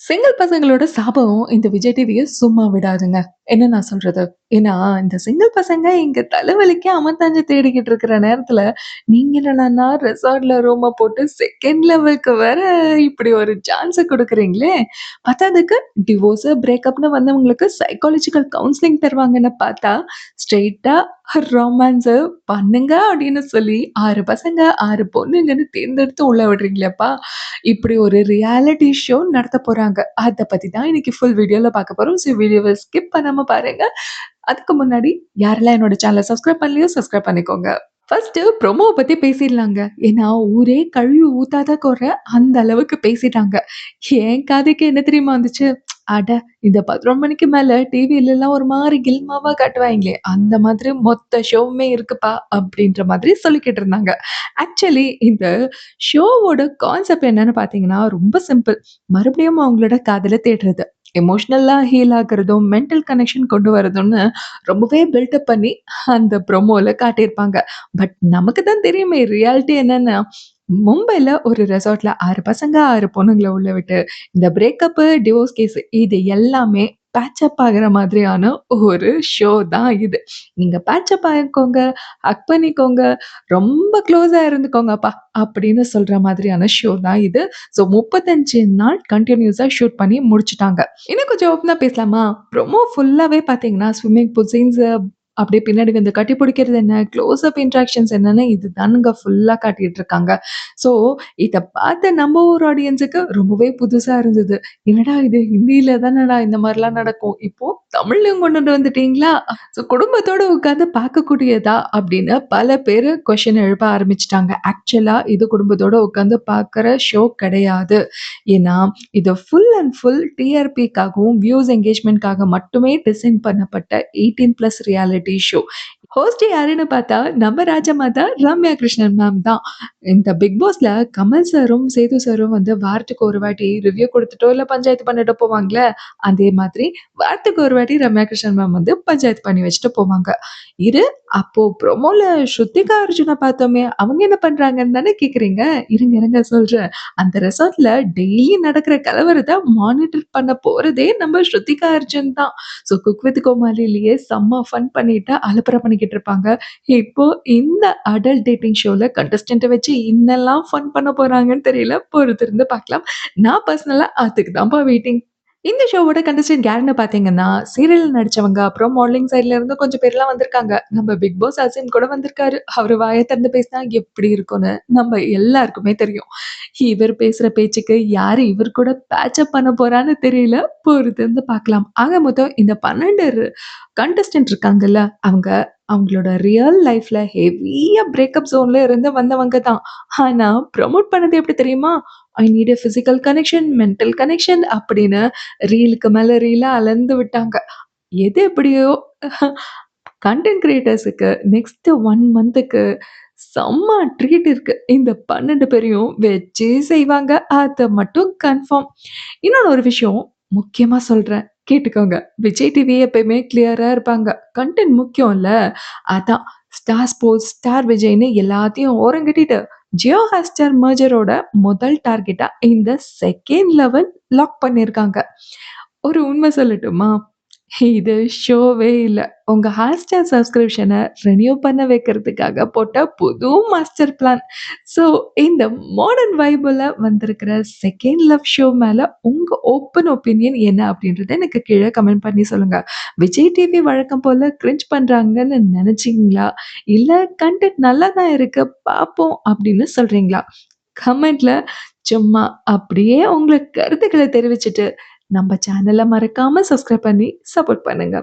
Single பசங்களோட சாபம் இந்த விஜய் டிவிய சும்மா விடாதுங்க. என்ன நான் சொல்றது? ஏன்னா, இந்த சிங்கிள் பசங்க இங்க தலைவலிக்கு அமர்த்தாஞ்சு தேடிக்கிட்டு இருக்கிற நேரத்துல, நீங்க என்னடான்னா ரெசார்ட்ல ரூம போட்டு செகண்ட் லெவலுக்கு வேற இப்படி ஒரு சான்ஸ குடுக்குறீங்களே! பத்தாததுக்கு டிவோர்ஸு, பிரேக்கப்ன்னு வந்தவங்களுக்கு சைக்காலஜிக்கல் கவுன்சிலிங் தருவாங்கன்னு பார்த்தா, ஸ்ட்ரெய்ட்டா ரொமான்ஸு பண்ணுங்க அப்படின்னு சொல்லி 6 பசங்க, 6 பொண்ணுங்கன்னு தேர்ந்தெடுத்து உள்ள விடுறீங்களேப்பா! இப்படி ஒரு ரியாலிட்டி ஷோ நடத்த போறாங்க. அத பத்தி தான் இன்னைக்கு ஃபுல் வீடியோல பார்க்க போறோம். ஸோ வீடியோவ ஸ்கிப் பண்ணாம பாருங்க. அதுக்கு முன்னாடி யாரெல்லாம் என்னோட சேனல சப்ஸ்கிரைப் பண்ணலையோ சப்ஸ்கிரைப் பண்ணிக்கோங்க. ஃபர்ஸ்ட்டு ப்ரொமோவ பத்தி பேசிர்லாங்க. ஏன்னா, ஊரே கழுவி ஊத்தாத குறை அந்த அளவுக்கு பேசிட்டாங்க. என் காதுக்கு என்ன தெரியுமா வந்துச்சு? அட! இந்த 11 மணிக்கு மேல டிவிலலாம் ஒரு மாரி கில்மாவா காட்டுவாய்ங்களே, அந்த மாதிரி மொத்த ஷோவுமே இருக்குப்பா! அப்டின்ற மாதிரி சொல்லிக்கிட்டு இருந்தாங்க. ஆக்சுவலி இந்த ஷோவோட கான்செப்ட் என்னன்னு பார்த்தீங்கன்னா, ரொம்ப சிம்பிள். மறுபடியும் அவங்களோட காதல தேடுறது. எமோஷனலா ஹீல் ஆகுறதும், மென்டல் கனெக்ஷன் கொண்டு வரதும்னு ரொம்பவே பில்டப் பண்ணி அந்த ப்ரோமோல காட்டியிருப்பாங்க. பட் நமக்கு தான் தெரியுமே ரியாலிட்டி என்னன்னு. மும்பைல ஒரு ரெசார்ட்ல 6 பசங்க, 6 பொண்ணுங்கள உள்ள விட்டு, இந்த பிரேக்கப்பு, டிவோர்ஸ் கேஸ் இது எல்லாமே பேட்சப் ஆகுற மாதிரியான ஒரு ஷோ தான் இது. நீங்க பேட்சப் ஆயிக்கோங்க, ஹக் பண்ணிக்கோங்க, ரொம்ப க்ளோஸா இருந்துக்கோங்கப்பா அப்படின்னு சொல்ற மாதிரியான ஷோ தான் இது. ஸோ 35 நாள் கன்டினியூஸா ஷூட் பண்ணி முடிச்சுட்டாங்க. இன்னும் கொஞ்சம் ஓப்பனா பேசலாமா? ப்ரொமோ ஃபுல்லாவே பார்த்தீங்கன்னா, ஸ்விம்மிங் பூல் சீன்ஸு அப்படியே பின்னாடி வந்து கட்டி பிடிக்கிறது என்ன, க்ளோஸ் அப் இன்ட்ராக்ஷன்ஸ் என்னன்னு இதுதானுங்க ஃபுல்லா காட்டிட்டு இருக்காங்க. ஸோ இத பார்த்த நம்ம ஊர் ஆடியன்ஸுக்கு ரொம்பவே புதுசா இருந்தது. என்னடா இது ஹிந்தியில தானடா இந்த மாரிலாம் நடக்கும். இப்போ தமிழ்லயும் கொண்டுட்டு வந்துட்டீங்களா? ஸோ குடும்பத்தோட உட்கார்ந்து பார்க்கக்கூடியதா? அப்படின்னு பல பேரு கொஸ்டின் எழுப்ப ஆரம்பிச்சுட்டாங்க. ஆக்சுவலா இது குடும்பத்தோட உட்கார்ந்து பார்க்குற ஷோ கிடையாது. ஏன்னா, இது ஃபுல் அண்ட் ஃபுல் டிஆர்பிக்காகவும், வியூஸ் என்கேஜ்மென்ட்காக மட்டுமே டிசைன் பண்ணப்பட்ட 18+ ரியாலிட்டி ஷோ. ஹோஸ்ட் யாருன்னு பார்த்தா, நம்ம ராஜமாதா ரம்யா கிருஷ்ணன் மேம் தான். இந்த பிக் பாஸ்ல கமல் சாரும், சேது சாரும் வந்து வாரத்துக்கு ஒரு வாட்டி ரிவ்யூ குடுத்துட்டோ, இல்ல பஞ்சாயத்து பண்ணிட்டோ போவாங்கல்ல, அதே மாதிரி வாரத்துக்கு ஒரு வாட்டி ரம்யா கிருஷ்ணன் மேம் வந்து பஞ்சாயத்து பண்ணி வச்சுட்டு போவாங்க. இது அப்போ ப்ரோமோல ஸ்ருத்திகா அர்ஜுன பார்த்தோமே, அவங்க என்ன பண்றாங்கன்னு தானே கேட்கிறீங்க? இருங்க, இருங்க சொல்றேன். அந்த ரெசார்ட்ல டெய்லி நடக்கிற கலவரத்த மானிட்டர் பண்ண போறதே நம்ம ஸ்ருத்திகா அர்ஜுன் தான். ஸோ குக் வித் கோமாளிலயே செம்ம ஃபன் பண்ணிட்டு அலப்பற பண்ணிக்கிட்டு இருப்பாங்க. இப்போ இந்த அடல்ட் டேட்டிங் ஷோல கண்டஸ்டன்ட்ட வச்சு என்னலாம் ஃபன் பண்ண போறாங்கன்னு தெரியல. பொறுத்திருந்து பார்க்கலாம். நான் பர்சனலா அதுக்கு தான்ப்பா வெயிட்டிங். இந்த ஷோவோட கண்டஸ்டன்ட் யாருன்னு பார்த்தீங்கன்னா, சீரியல்ல நடிச்சவங்க, அப்புறம் மாடலிங் சைட்ல இருந்து கொஞ்சம் பேர்லாம் வந்திருக்காங்க. நம்ம பிக் பாஸ் அசின் கூட வந்திருக்காரு. அவரு வாய திறந்து பேசினா எப்படி இருக்கும்னு நம்ம எல்லாருக்குமே தெரியும். இவர் பேசுற பேச்சுக்கு யாரு இவர் கூட பேட்சப் பண்ண போறான்னு தெரியல. பொறுத்திருந்து பார்க்கலாம். ஆக மொத்தம் இந்த 12 கண்டஸ்டன்ட் இருக்காங்கல்ல, அவங்களோட ரியல் லைஃப்ல ஹெவியா பிரேக்கப் ஜோன்ல இருந்து வந்தவங்க தான். ஆனா, ப்ரமோட் பண்ணது எப்படி தெரியுமா? I need a physical connection, mental connection அப்படின்னு ரீலுக்கு மேல ரீலா அளந்து விட்டாங்க. எது எப்படியோ கன்டென்ட் கிரியேட்டர்ஸுக்கு நெக்ஸ்ட் 1 மந்த்துக்கு செம்ம ட்ரீட் இருக்கு. இந்த 12 பேரையும் வச்சே செய்வாங்க. அத மட்டும் கன்ஃபார்ம். இன்னொன்னு ஒரு விஷயம் முக்கியமா சொல்றேன். கேட்டுக்கோங்க. விஜய் டிவி எப்பயுமே கிளியரா இருப்பாங்க. கன்டென்ட் முக்கியம்ல. அதான் ஸ்டார் ஸ்போர்ட்ஸ், ஸ்டார் விஜய்ன்னு எல்லாத்தையும் ஓரங்கட்டிட்டு, ஜியோ ஹாட்ஸ்டார் மெர்ஜரோட முதல் டார்கெட்டா இந்த செகண்ட் லெவல் லாக் பண்ணியிருக்காங்க. ஒரு உண்மை சொல்லட்டுமா? இது ஷோவே இல்ல. உங்க ஹாட்ஸ்டார் சப்ஸ்கிரிப்ஷன ரினியூ பண்ண வைக்கிறதுக்காக போட்ட புது மாஸ்டர் பிளான். ஸோ இந்த மாடர்ன் வைபுல வந்திருக்கிற செகண்ட் லவ் ஷோ மேல உங்க ஓப்பன் ஒப்பீனியன் என்ன அப்படின்றத எனக்கு கீழ கமெண்ட் பண்ணி சொல்லுங்க. விஜய் டிவி வழக்கம் போல கிரிஞ்ச் பண்றாங்கன்னு நெனச்சீங்களா? இல்ல கன்டென்ட் நல்லா தான் இருக்கு பார்ப்போம் அப்படின்னு சொல்றீங்களா? கமெண்ட்ல சும்மா அப்படியே உங்க கருத்துக்கள தெரிவிச்சுட்டு, நம்ம சேனல மறக்காம சப்ஸ்கிரைப் பண்ணி சப்போர்ட் பண்ணுங்க.